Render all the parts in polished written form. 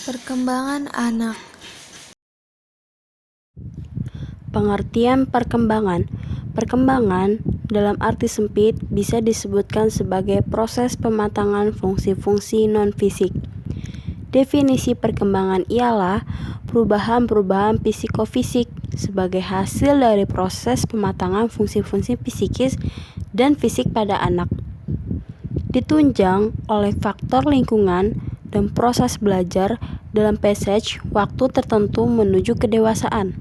Perkembangan anak. Pengertian perkembangan. Perkembangan dalam arti sempit bisa disebutkan sebagai proses pematangan fungsi-fungsi non-fisik. Definisi perkembangan ialah perubahan-perubahan psikofisik sebagai hasil dari proses pematangan fungsi-fungsi psikis dan fisik pada anak. Ditunjang oleh faktor lingkungan dan proses belajar dalam passage waktu tertentu menuju kedewasaan.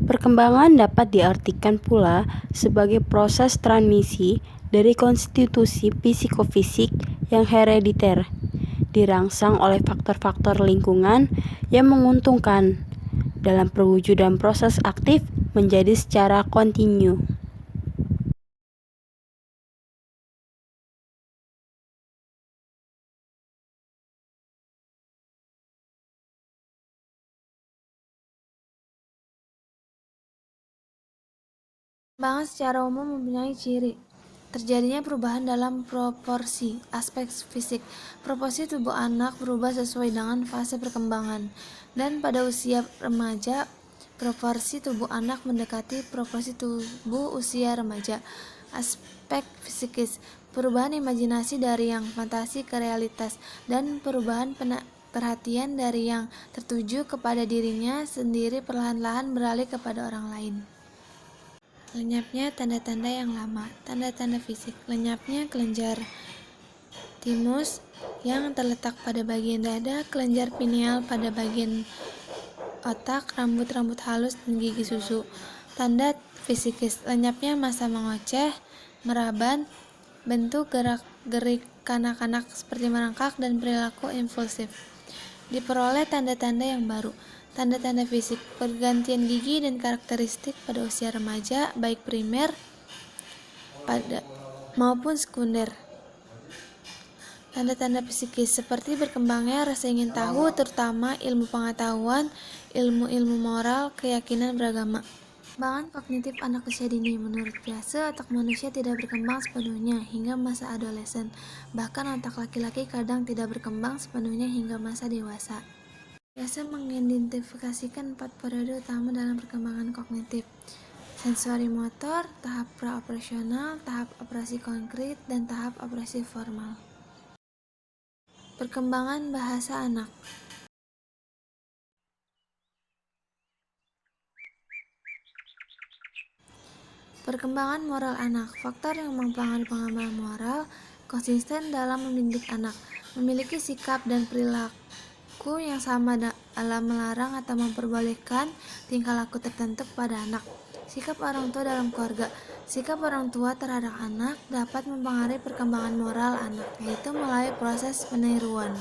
Perkembangan dapat diartikan pula sebagai proses transmisi dari konstitusi psikofisik yang herediter, dirangsang oleh faktor-faktor lingkungan yang menguntungkan dalam perwujudan proses aktif menjadi secara kontinu. Perkembangan secara umum mempunyai ciri terjadinya perubahan dalam proporsi aspek fisik. Proporsi tubuh anak berubah sesuai dengan fase perkembangan, dan pada usia remaja proporsi tubuh anak mendekati proporsi tubuh usia remaja. Aspek psikis, perubahan imajinasi dari yang fantasi ke realitas, dan perubahan perhatian dari yang tertuju kepada dirinya sendiri perlahan-lahan beralih kepada orang lain. Lenyapnya tanda-tanda yang lama. Tanda-tanda fisik. Lenyapnya kelenjar timus yang terletak pada bagian dada, kelenjar pineal pada bagian otak, rambut-rambut halus, dan gigi susu. Tanda fisikis. Lenyapnya masa mengoceh, meraban, bentuk gerak-gerik kanak-kanak seperti merangkak, dan perilaku impulsif. Diperoleh tanda-tanda yang baru. Tanda-tanda fisik, pergantian gigi dan karakteristik pada usia remaja, baik primer maupun sekunder. Tanda-tanda psikis seperti berkembangnya rasa ingin tahu, terutama ilmu pengetahuan, ilmu-ilmu moral, keyakinan beragama. Perkembangan kognitif anak usia dini. Menurut Piaget, otak manusia tidak berkembang sepenuhnya hingga masa adolesen. Bahkan otak laki-laki kadang tidak berkembang sepenuhnya hingga masa dewasa. Piaget mengidentifikasikan 4 periode utama dalam perkembangan kognitif: sensori motor, tahap pra-operasional, tahap operasi konkret, dan tahap operasi formal. Perkembangan bahasa anak. Perkembangan moral anak. Faktor yang mempengaruhi pengembangan moral konsisten dalam mendidik anak, memiliki sikap dan perilaku yang sama dalam melarang atau memperbolehkan tingkah laku tertentu pada anak. Sikap orang tua dalam keluarga. Sikap orang tua terhadap anak dapat mempengaruhi perkembangan moral anak, yaitu melalui proses peniruan.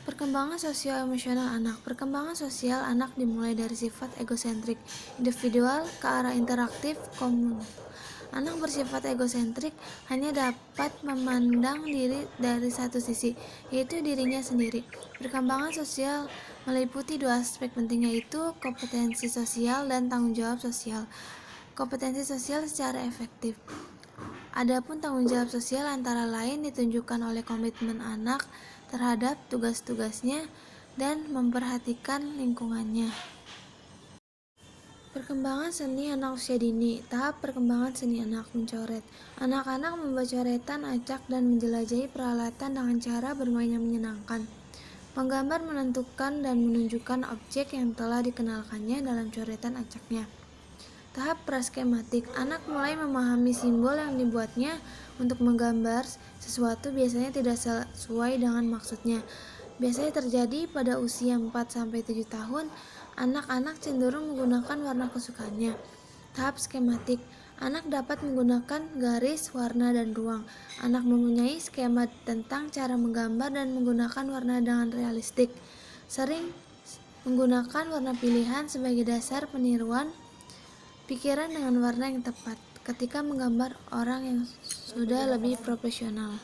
Perkembangan sosial-emosional anak. Perkembangan sosial anak dimulai dari sifat egosentrik, individual, ke arah interaktif, komunal. Anak bersifat egosentrik hanya dapat memandang diri dari satu sisi, yaitu dirinya sendiri. Perkembangan sosial meliputi 2 aspek penting, yaitu kompetensi sosial dan tanggung jawab sosial. Kompetensi sosial secara efektif. Adapun tanggung jawab sosial antara lain ditunjukkan oleh komitmen anak terhadap tugas-tugasnya dan memperhatikan lingkungannya. Perkembangan seni anak usia dini. Tahap perkembangan seni anak: mencoret. Anak-anak membuat coretan, acak, dan menjelajahi peralatan dengan cara bermain yang menyenangkan. Menggambar, menentukan, dan menunjukkan objek yang telah dikenalkannya dalam coretan acaknya. Tahap praskematik. Anak mulai memahami simbol yang dibuatnya untuk menggambar sesuatu, biasanya tidak sesuai dengan maksudnya. Biasanya terjadi pada usia 4-7 tahun. Anak-anak cenderung menggunakan warna kesukaannya. Tahap skematik. Anak dapat menggunakan garis, warna, dan ruang. Anak mempunyai skema tentang cara menggambar dan menggunakan warna dengan realistik. Sering menggunakan warna pilihan sebagai dasar peniruan pikiran dengan warna yang tepat ketika menggambar orang yang sudah lebih profesional.